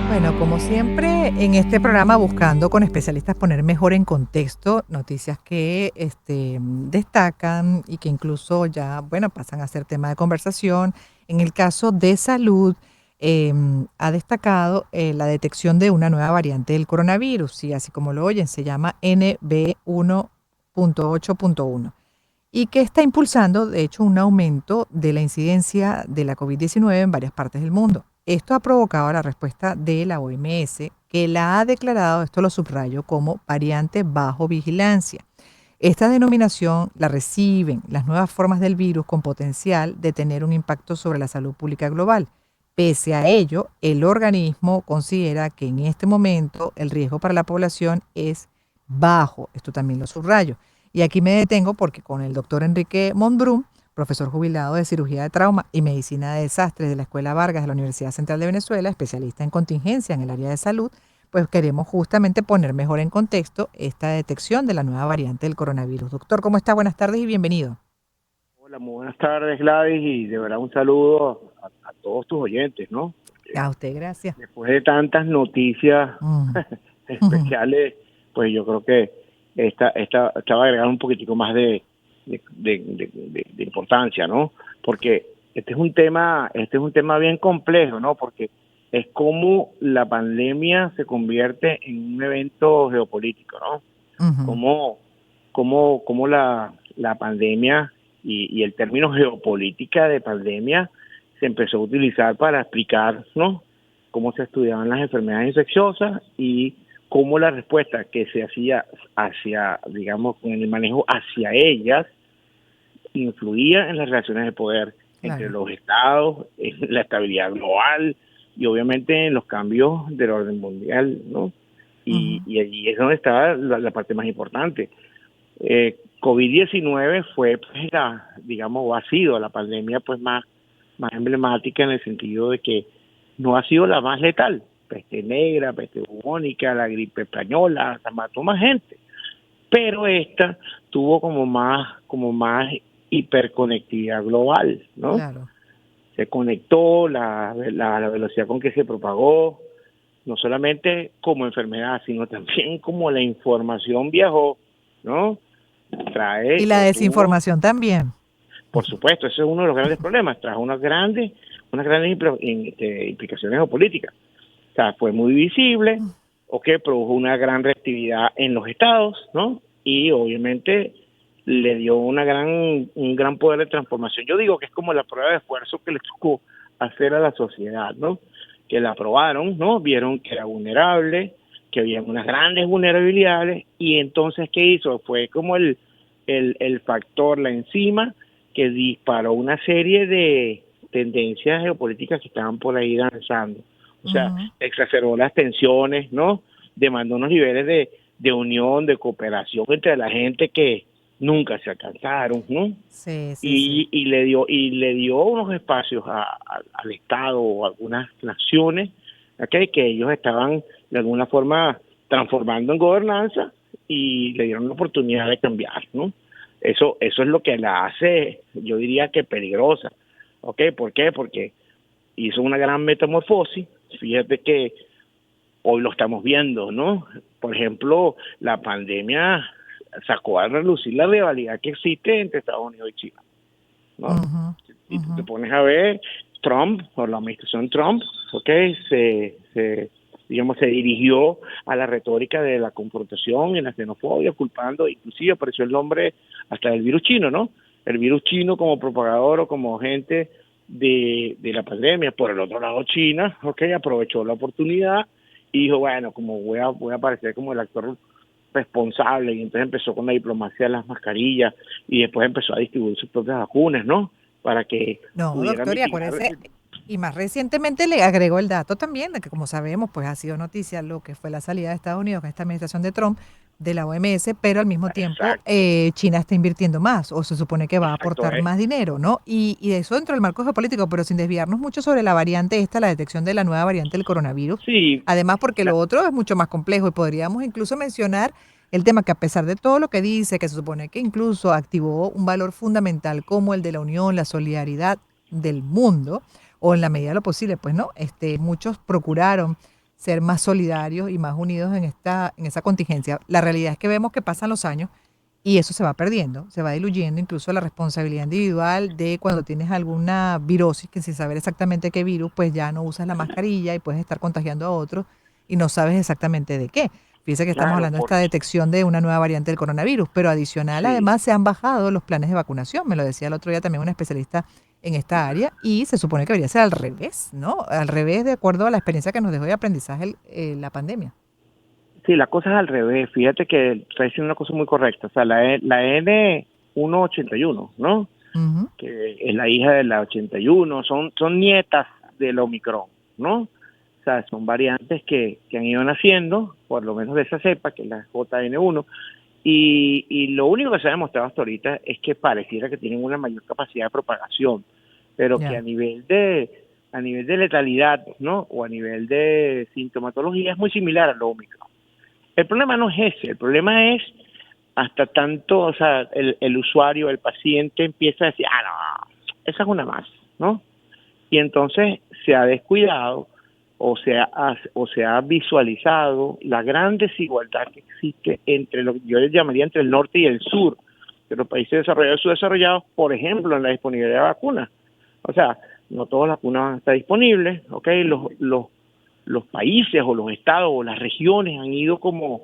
Bueno, como siempre, en este programa buscando con especialistas poner mejor en contexto noticias que destacan y que incluso ya, bueno, pasan a ser tema de conversación. En el caso de salud, ha destacado la detección de una nueva variante del coronavirus, y así como lo oyen, se llama NB1.8.1 y que está impulsando, de hecho, un aumento de la incidencia de la COVID-19 en varias partes del mundo. Esto ha provocado la respuesta de la OMS, que la ha declarado, esto lo subrayo, como variante bajo vigilancia. Esta denominación la reciben las nuevas formas del virus con potencial de tener un impacto sobre la salud pública global. Pese a ello, el organismo considera que en este momento el riesgo para la población es bajo. Esto también lo subrayo. Y aquí me detengo porque con el doctor Enrique Monbrum, profesor jubilado de cirugía de trauma y medicina de desastres de la Escuela Vargas de la Universidad Central de Venezuela, especialista en contingencia en el área de salud, pues queremos justamente poner mejor en contexto esta detección de la nueva variante del coronavirus. Doctor, ¿cómo está? Buenas tardes y bienvenido. Hola, muy buenas tardes, Gladys, y de verdad un saludo a todos tus oyentes, ¿no? Porque A usted, gracias. después de tantas noticias Mm. especiales, pues yo creo que estaba agregando un poquitico más de importancia, ¿no? Porque este es un tema bien complejo, ¿no? Porque es como la pandemia se convierte en un evento geopolítico, ¿no? Ujú. Cómo la pandemia y el término geopolítica de pandemia se empezó a utilizar para explicar, ¿no?, cómo se estudiaban las enfermedades infecciosas y cómo la respuesta que se hacía hacia, digamos, con el manejo hacia ellas, influía en las relaciones de poder entre Claro. los estados, en la estabilidad global y obviamente en los cambios del orden mundial, ¿no? Ujú. Y allí es donde está la parte más importante. COVID-19 fue, pues, digamos, o ha sido la pandemia pues más emblemática en el sentido de que no ha sido la más letal. Peste negra, peste bubónica, la gripe española, se mató más gente. Pero esta tuvo como más hiperconectividad global, ¿no? Claro. Se conectó la velocidad con que se propagó, no solamente como enfermedad, sino también como la información viajó, ¿no? Y Trae la o tuvo, desinformación también. por supuesto, ese es uno de los grandes problemas, trajo unas grandes implicaciones geopolíticas. O sea, fue muy visible, o que produjo una gran reactividad en los estados, ¿no? Y obviamente le dio un gran poder de transformación. Yo digo que es como la prueba de esfuerzo que le tocó hacer a la sociedad, ¿no? Que la aprobaron, ¿no? Vieron que era vulnerable, que había unas grandes vulnerabilidades, y entonces, ¿qué hizo? Fue como el factor, la enzima, que disparó una serie de tendencias geopolíticas que estaban por ahí danzando. O sea, Ujú. exacerbó las tensiones, ¿no? Demandó unos niveles de unión, de cooperación entre la gente que nunca se alcanzaron, ¿no? Sí, sí, sí. Y le dio unos espacios al Estado o a algunas naciones, ¿okay?, que ellos estaban de alguna forma transformando en gobernanza y le dieron la oportunidad de cambiar, ¿no? Eso es lo que la hace, yo diría que peligrosa. ¿Ok? ¿Por qué? Porque hizo una gran metamorfosis. Fíjate que hoy lo estamos viendo, ¿no? Por ejemplo, la pandemia sacó a relucir la rivalidad que existe entre Estados Unidos y China, ¿no? Ujú, Si tú ujú. te pones a ver, Trump, o la administración Trump, ¿ok?, digamos, se dirigió a la retórica de la confrontación y la xenofobia, culpando, inclusive apareció el nombre hasta del virus chino, ¿no? El virus chino como propagador o como agente de la pandemia. Por el otro lado, China, ¿ok?, aprovechó la oportunidad y dijo, bueno, como voy a aparecer como el actor responsable, y entonces empezó con la diplomacia de las mascarillas y después empezó a distribuir sus propias vacunas, ¿no? Para que No, pudiera doctor, y mitigar. acuérdese, y más recientemente le agregó el dato también de que, como sabemos, pues ha sido noticia lo que fue la salida de Estados Unidos con esta administración de Trump de la OMS, pero al mismo tiempo Exacto, China está invirtiendo más, o se supone que va a exacto, aportar más dinero, ¿no? Y eso dentro del marco geopolítico, pero sin desviarnos mucho sobre la variante esta, la detección de la nueva variante del coronavirus. sí, Además, porque lo otro es mucho más complejo y podríamos incluso mencionar el tema que, a pesar de todo lo que dice, que se supone que incluso activó un valor fundamental como el de la unión, la solidaridad del mundo, o en la medida de lo posible, pues no, muchos procuraron ser más solidarios y más unidos en esa contingencia. La realidad es que vemos que pasan los años y eso se va perdiendo, se va diluyendo incluso la responsabilidad individual de cuando tienes alguna virosis, que sin saber exactamente qué virus, pues ya no usas la mascarilla y puedes estar contagiando a otros y no sabes exactamente de qué. Fíjese que estamos Claro, hablando de esta detección de una nueva variante del coronavirus, pero adicional sí. además se han bajado los planes de vacunación, me lo decía el otro día también un especialista en esta área y se supone que debería ser al revés, ¿no? Al revés de acuerdo a la experiencia que nos dejó de aprendizaje la pandemia. Sí, la cosa es al revés. Fíjate que está diciendo una cosa muy correcta. O sea, la N181, ¿no? Ujú. Que es la hija de la 81, son nietas del Omicron, ¿no? O sea, son variantes que han ido naciendo, por lo menos de esa cepa, que es la JN1, y lo único que se ha demostrado hasta ahorita es que pareciera que tienen una mayor capacidad de propagación, pero que Ya. a nivel de letalidad, ¿no? O a nivel de sintomatología es muy similar al Omicron. El problema no es ese, el problema es hasta tanto, o sea, el usuario, el paciente empieza a decir, no, esa es una más, ¿no? Y entonces se ha descuidado o se ha visualizado la gran desigualdad que existe entre lo que yo les llamaría entre el norte y el sur de los países desarrollados y subdesarrollados, por ejemplo, en la disponibilidad de vacunas. O sea, no todas las vacunas van a estar disponibles, ¿ok? Los países o los estados o las regiones han ido como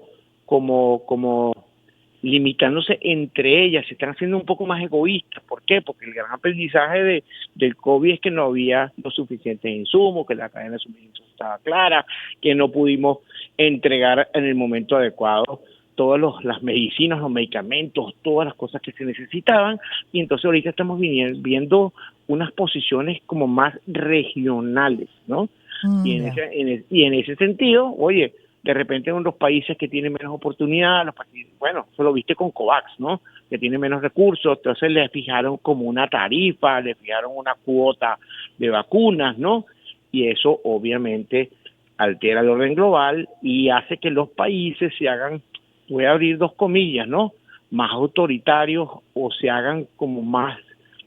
limitándose entre ellas, se están haciendo un poco más egoístas. ¿Por qué? Porque el gran aprendizaje del COVID es que no había los suficientes insumos, que la cadena de suministro estaba clara, que no pudimos entregar en el momento adecuado todas las medicinas, los medicamentos, todas las cosas que se necesitaban, y entonces ahorita estamos viendo unas posiciones como más regionales, ¿no? Ya. Y en ese sentido, oye, de repente en los países que tienen menos oportunidad, bueno, eso lo viste con COVAX, ¿no? Que tienen menos recursos, entonces le fijaron como una tarifa, le fijaron una cuota de vacunas, ¿no? Y eso obviamente altera el orden global y hace que los países se hagan, voy a abrir dos comillas, ¿no? Más autoritarios o se hagan como más,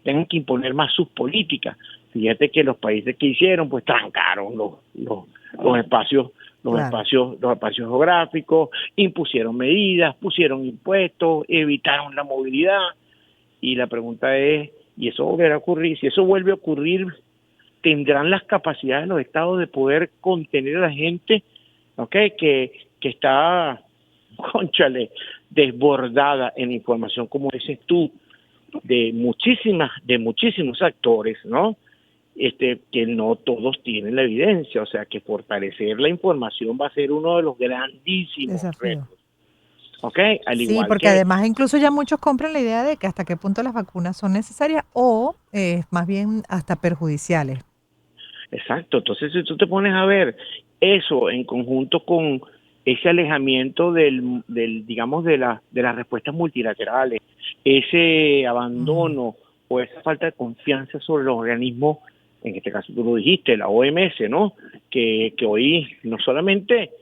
tengan que imponer más sus políticas. Fíjate que los países que hicieron, pues trancaron los espacios Claro. los espacios geográficos, impusieron medidas, pusieron impuestos, evitaron la movilidad. Y la pregunta es, ¿y eso volverá a ocurrir? Si eso vuelve a ocurrir, ¿tendrán las capacidades los estados de poder contener a la gente, okay, que está, cónchale, desbordada en información, como dices tú, de muchísimos actores, ¿no? Que no todos tienen la evidencia, o sea que fortalecer la información va a ser uno de los grandísimos Desafío. retos, ¿ok? Al Sí, igual porque que, además incluso ya muchos compran la idea de que hasta qué punto las vacunas son necesarias o más bien hasta perjudiciales. exacto, entonces si tú te pones a ver eso en conjunto con ese alejamiento digamos, de las respuestas multilaterales, ese Ujú. abandono o esa falta de confianza sobre los organismos, en este caso tú lo dijiste, la OMS, ¿no? Que hoy no solamente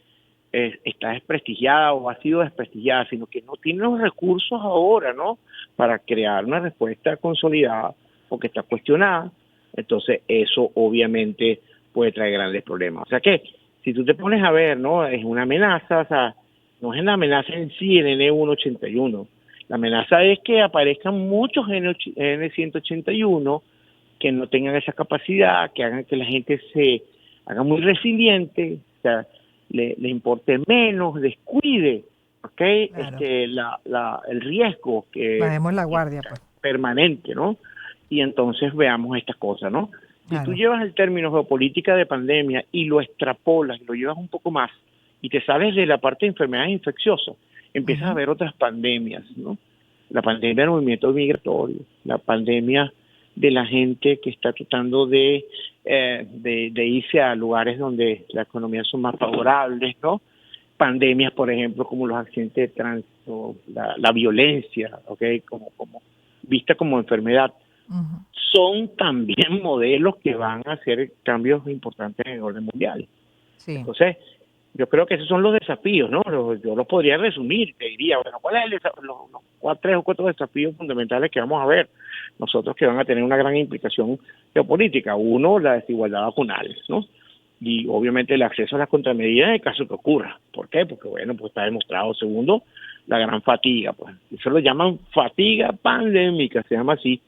está desprestigiada o ha sido desprestigiada, sino que no tiene los recursos ahora, ¿no? Para crear una respuesta consolidada porque está cuestionada. Entonces, eso obviamente puede traer grandes problemas. O sea que, si tú te pones a ver, ¿no? Es una amenaza, o sea, no es la amenaza en sí el N181. La amenaza es que aparezcan muchos N181 que no tengan esa capacidad, que hagan que la gente se haga muy resiliente, o sea, le importe menos, descuide, ¿ok? Claro. El riesgo Bajemos la que guardia, pues. permanente, ¿no? Y entonces veamos estas cosas, ¿no? Si tú Claro. llevas el término geopolítica de pandemia y lo extrapolas, lo llevas un poco más y te sales de la parte de enfermedades infecciosas, empiezas a Ujú. ver otras pandemias, ¿no? La pandemia del movimiento migratorio, la pandemia de la gente que está tratando de irse a lugares donde la economía son más favorables, ¿no? Pandemias, por ejemplo, como los accidentes de tránsito, la violencia, ¿ok? Como vista como enfermedad, Ujú. son también modelos que van a hacer cambios importantes en el orden mundial. Sí. Entonces, yo creo que esos son los desafíos, ¿no? Yo los podría resumir, te diría, bueno, ¿cuáles son los tres o cuatro desafíos fundamentales que vamos a ver nosotros que van a tener una gran implicación geopolítica? Uno, la desigualdad vacunal, ¿no? y obviamente el acceso a las contramedidas en el caso que ocurra. ¿Por qué? Porque bueno, pues está demostrado. Segundo, la gran fatiga, pues eso lo llaman fatiga pandémica, se llama así,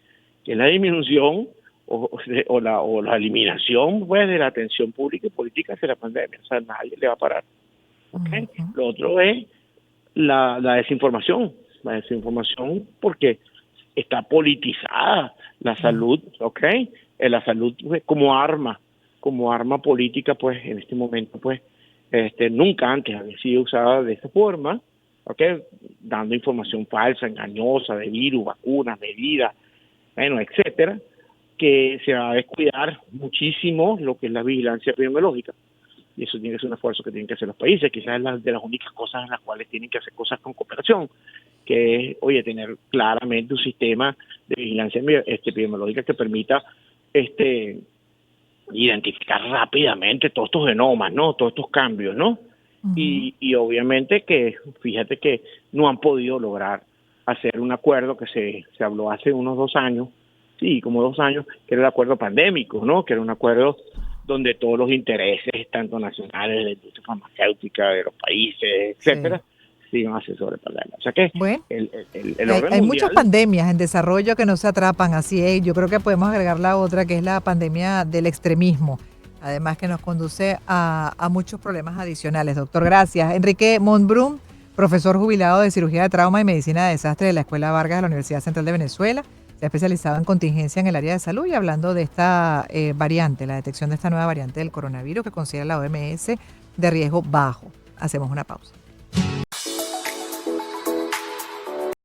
que es la disminución o la eliminación pues de la atención pública y política hacia la pandemia. O sea, nadie le va a parar. ¿Okay? Lo otro es la desinformación. La desinformación porque está politizada la salud, ¿ok? La salud pues, como arma política, pues en este momento, pues nunca antes había sido usada de esta forma, ¿ok? Dando información falsa, engañosa de virus, vacunas, medidas, bueno, etcétera, que se va a descuidar muchísimo lo que es la vigilancia epidemiológica. Y eso tiene que ser un esfuerzo que tienen que hacer los países, quizás es de las únicas cosas en las cuales tienen que hacer cosas con cooperación, que es, oye, tener claramente un sistema de vigilancia epidemiológica que permita identificar rápidamente todos estos genomas, ¿no? Todos estos cambios, ¿no? Y obviamente que, fíjate que no han podido lograr hacer un acuerdo que se habló hace unos 2 años, sí, como 2 años, que era el acuerdo pandémico, ¿no? Que era un acuerdo donde todos los intereses, tanto nacionales, de la industria farmacéutica, de los países, etcétera, se iban a hacer sobre pandemia. O sea que bueno, el hay orden mundial, muchas pandemias en desarrollo que no se atrapan, así es. Yo creo que podemos agregar la otra, que es la pandemia del extremismo, además que nos conduce a muchos problemas adicionales. Doctor, gracias. Enrique Montbrun, profesor jubilado de cirugía de trauma y medicina de desastre de la Escuela Vargas de la Universidad Central de Venezuela. Se ha especializado en contingencia en el área de salud y hablando de esta variante, la detección de esta nueva variante del coronavirus que considera la OMS de riesgo bajo. Hacemos una pausa.